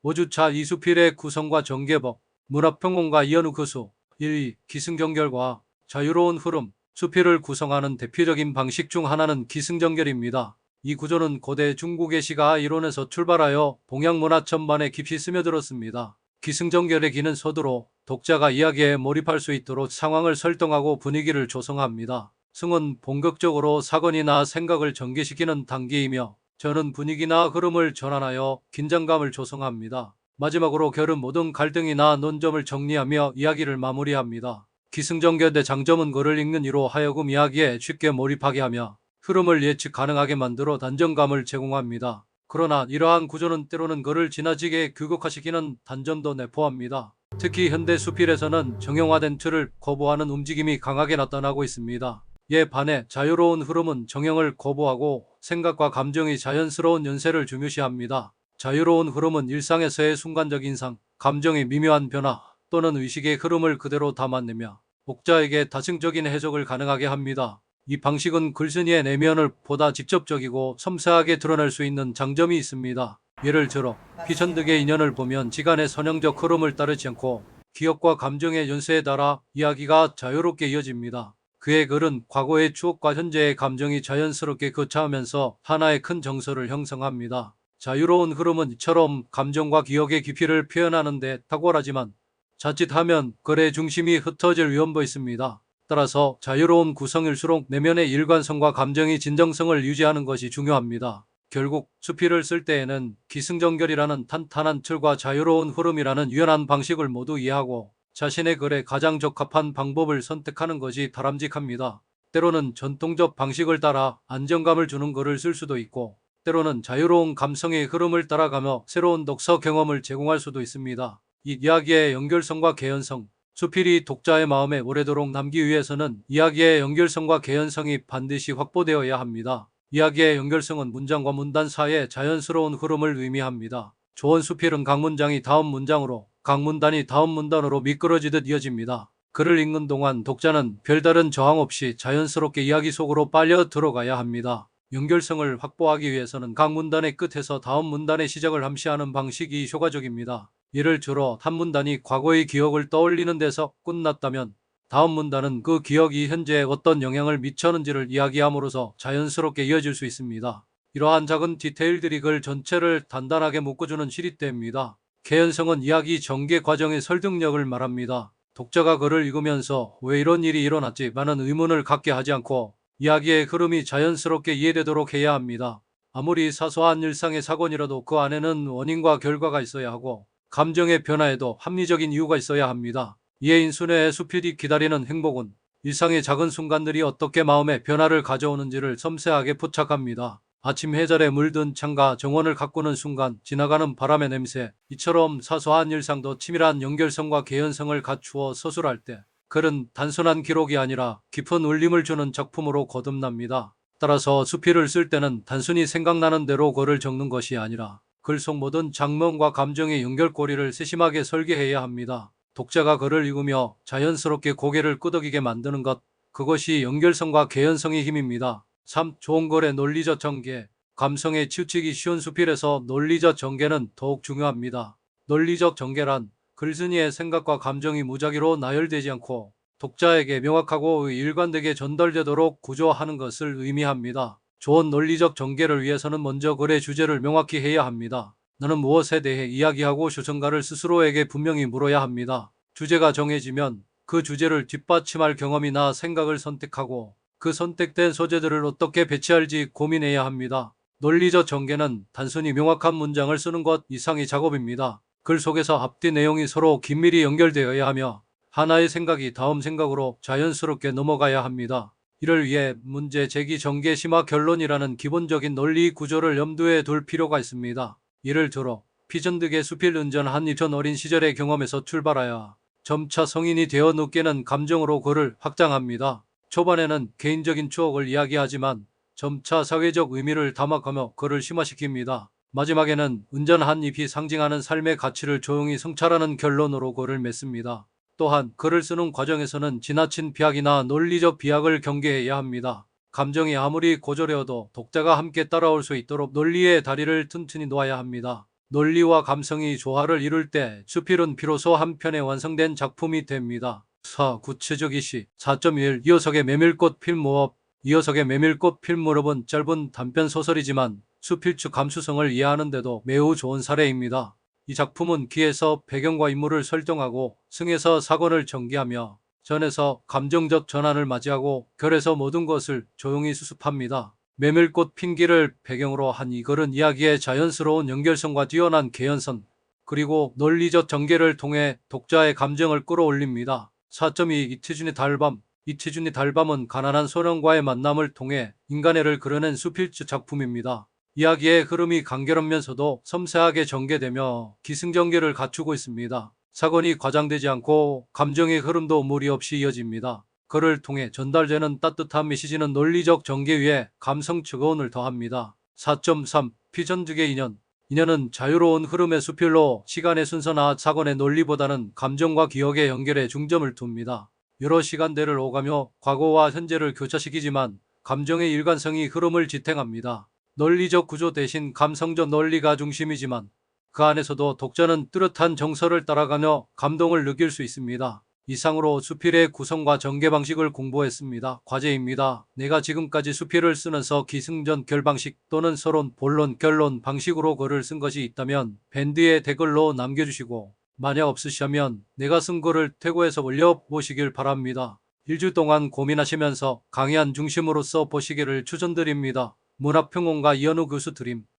5주차 이수필의 구성과 전개법, 문화평론가 이현우 교수. 1. 기승전결과 자유로운 흐름. 수필을 구성하는 대표적인 방식 중 하나는 기승전결입니다. 이 구조는 고대 중국의 시가 이론에서 출발하여 동양 문화 전반에 깊이 스며들었습니다. 기승전결의 기는 서두로 독자가 이야기에 몰입할 수 있도록 상황을 설정하고 분위기를 조성합니다. 승은 본격적으로 사건이나 생각을 전개시키는 단계이며 저는 분위기나 흐름을 전환하여 긴장감을 조성합니다. 마지막으로 결은 모든 갈등이나 논점을 정리하며 이야기를 마무리합니다. 기승전결의 장점은 글을 읽는 이로 하여금 이야기에 쉽게 몰입하게 하며 흐름을 예측 가능하게 만들어 단정감을 제공합니다. 그러나 이러한 구조는 때로는 글을 지나치게 규격화시키는 단점도 내포합니다. 특히 현대 수필에서는 정형화된 틀을 거부하는 움직임이 강하게 나타나고 있습니다. 이에 반해 자유로운 흐름은 정형을 거부하고 생각과 감정이 자연스러운 연쇄를 중요시합니다. 자유로운 흐름은 일상에서의 순간적 인상, 감정의 미묘한 변화 또는 의식의 흐름을 그대로 담아내며 독자에게 다층적인 해석을 가능하게 합니다. 이 방식은 글쓴이의 내면을 보다 직접적이고 섬세하게 드러낼 수 있는 장점이 있습니다. 예를 들어 피천득의 인연을 보면 지간의 선형적 흐름을 따르지 않고 기억과 감정의 연쇄에 따라 이야기가 자유롭게 이어집니다. 그의 글은 과거의 추억과 현재의 감정이 자연스럽게 교차하면서 하나의 큰 정서를 형성합니다. 자유로운 흐름은 이처럼 감정과 기억의 깊이를 표현하는 데 탁월하지만 자칫하면 글의 중심이 흩어질 위험도 있습니다. 따라서 자유로운 구성일수록 내면의 일관성과 감정의 진정성을 유지하는 것이 중요합니다. 결국 수필을 쓸 때에는 기승전결이라는 탄탄한 틀과 자유로운 흐름이라는 유연한 방식을 모두 이해하고 자신의 글에 가장 적합한 방법을 선택하는 것이 바람직합니다. 때로는 전통적 방식을 따라 안정감을 주는 글을 쓸 수도 있고 때로는 자유로운 감성의 흐름을 따라가며 새로운 독서 경험을 제공할 수도 있습니다. 이 이야기의 연결성과 개연성. 수필이 독자의 마음에 오래도록 남기 위해서는 이야기의 연결성과 개연성이 반드시 확보되어야 합니다. 이야기의 연결성은 문장과 문단 사이의 자연스러운 흐름을 의미합니다. 좋은 수필은 각 문장이 다음 문장으로, 각 문단이 다음 문단으로 미끄러지듯 이어집니다. 글을 읽는 동안 독자는 별다른 저항 없이 자연스럽게 이야기 속으로 빨려 들어가야 합니다. 연결성을 확보하기 위해서는 각 문단의 끝에서 다음 문단의 시작을 암시하는 방식이 효과적입니다. 예를 들어 한 문단이 과거의 기억을 떠올리는 데서 끝났다면 다음 문단은 그 기억이 현재에 어떤 영향을 미쳤는지를 이야기함으로써 자연스럽게 이어질 수 있습니다. 이러한 작은 디테일들이 글 전체를 단단하게 묶어주는 시리대입니다. 개연성은 이야기 전개 과정의 설득력을 말합니다. 독자가 글을 읽으면서 왜 이런 일이 일어났지? 라는 의문을 갖게 하지 않고 이야기의 흐름이 자연스럽게 이해되도록 해야 합니다. 아무리 사소한 일상의 사건이라도 그 안에는 원인과 결과가 있어야 하고 감정의 변화에도 합리적인 이유가 있어야 합니다. 이에 인순의 수필이 기다리는 행복은 일상의 작은 순간들이 어떻게 마음의 변화를 가져오는지를 섬세하게 포착합니다. 아침 해절에 물든 창가 정원을 가꾸는 순간 지나가는 바람의 냄새, 이처럼 사소한 일상도 치밀한 연결성과 개연성을 갖추어 서술할 때 글은 단순한 기록이 아니라 깊은 울림을 주는 작품으로 거듭납니다. 따라서 수필을 쓸 때는 단순히 생각나는 대로 글을 적는 것이 아니라 글 속 모든 장면과 감정의 연결고리를 세심하게 설계해야 합니다. 독자가 글을 읽으며 자연스럽게 고개를 끄덕이게 만드는 것, 그것이 연결성과 개연성의 힘입니다. 3. 좋은 글의 논리적 전개. 감성에 치우치기 쉬운 수필에서 논리적 전개는 더욱 중요합니다. 논리적 전개란 글쓴이의 생각과 감정이 무작위로 나열되지 않고 독자에게 명확하고 일관되게 전달되도록 구조하는 것을 의미합니다. 좋은 논리적 전개를 위해서는 먼저 글의 주제를 명확히 해야 합니다. 나는 무엇에 대해 이야기하고 싶은가를 스스로에게 분명히 물어야 합니다. 주제가 정해지면 그 주제를 뒷받침할 경험이나 생각을 선택하고 그 선택된 소재들을 어떻게 배치할지 고민해야 합니다. 논리적 전개는 단순히 명확한 문장을 쓰는 것 이상의 작업입니다. 글 속에서 앞뒤 내용이 서로 긴밀히 연결되어야 하며 하나의 생각이 다음 생각으로 자연스럽게 넘어가야 합니다. 이를 위해 문제 제기 전개 심화 결론이라는 기본적인 논리 구조를 염두에 둘 필요가 있습니다. 예를 들어 피전득의 수필 은전 한이천 어린 시절의 경험에서 출발하여 점차 성인이 되어 느끼는 감정으로 글을 확장합니다. 초반에는 개인적인 추억을 이야기하지만 점차 사회적 의미를 담아가며 글을 심화시킵니다. 마지막에는 은전 한 잎이 상징하는 삶의 가치를 조용히 성찰하는 결론으로 글을 맺습니다. 또한 글을 쓰는 과정에서는 지나친 비약이나 논리적 비약을 경계해야 합니다. 감정이 아무리 고조되어도 독자가 함께 따라올 수 있도록 논리의 다리를 튼튼히 놓아야 합니다. 논리와 감성이 조화를 이룰 때 수필은 비로소 한 편의 완성된 작품이 됩니다. 4. 구체적 이시 4.1 이어석의 메밀꽃 필무업 이어석의 메밀꽃 필무업은 짧은 단편 소설이지만 수필적 감수성을 이해하는 데도 매우 좋은 사례입니다. 이 작품은 기에서 배경과 인물을 설정하고 승에서 사건을 전개하며 전에서 감정적 전환을 맞이하고 결에서 모든 것을 조용히 수습합니다. 메밀꽃 핀기를 배경으로 한 이 글은 이야기의 자연스러운 연결성과 뛰어난 개연성 그리고 논리적 전개를 통해 독자의 감정을 끌어올립니다. 4.2 이태준의 달밤 이태준의 달밤은 가난한 소년과의 만남을 통해 인간애를 그려낸 수필적 작품입니다. 이야기의 흐름이 간결하면서도 섬세하게 전개되며 기승전결을 갖추고 있습니다. 사건이 과장되지 않고 감정의 흐름도 무리 없이 이어집니다. 그를 통해 전달되는 따뜻한 메시지는 논리적 전개 위에 감성적 어원을 더합니다. 4.3 피전득의 인연 인연은 자유로운 흐름의 수필로 시간의 순서나 사건의 논리보다는 감정과 기억의 연결에 중점을 둡니다. 여러 시간대를 오가며 과거와 현재를 교차시키지만 감정의 일관성이 흐름을 지탱합니다. 논리적 구조 대신 감성적 논리가 중심이지만 그 안에서도 독자는 뚜렷한 정서를 따라가며 감동을 느낄 수 있습니다. 이상으로 수필의 구성과 전개 방식을 공부했습니다. 과제입니다. 내가 지금까지 수필을 쓰면서 기승전결 방식 또는 서론, 본론, 결론 방식으로 글을 쓴 것이 있다면 밴드에 댓글로 남겨주시고 만약 없으시다면 내가 쓴 글을 태고해서 올려보시길 바랍니다. 일주 동안 고민하시면서 강의한 중심으로 써 보시기를 추천드립니다. 문학평론가 이현우 교수 드림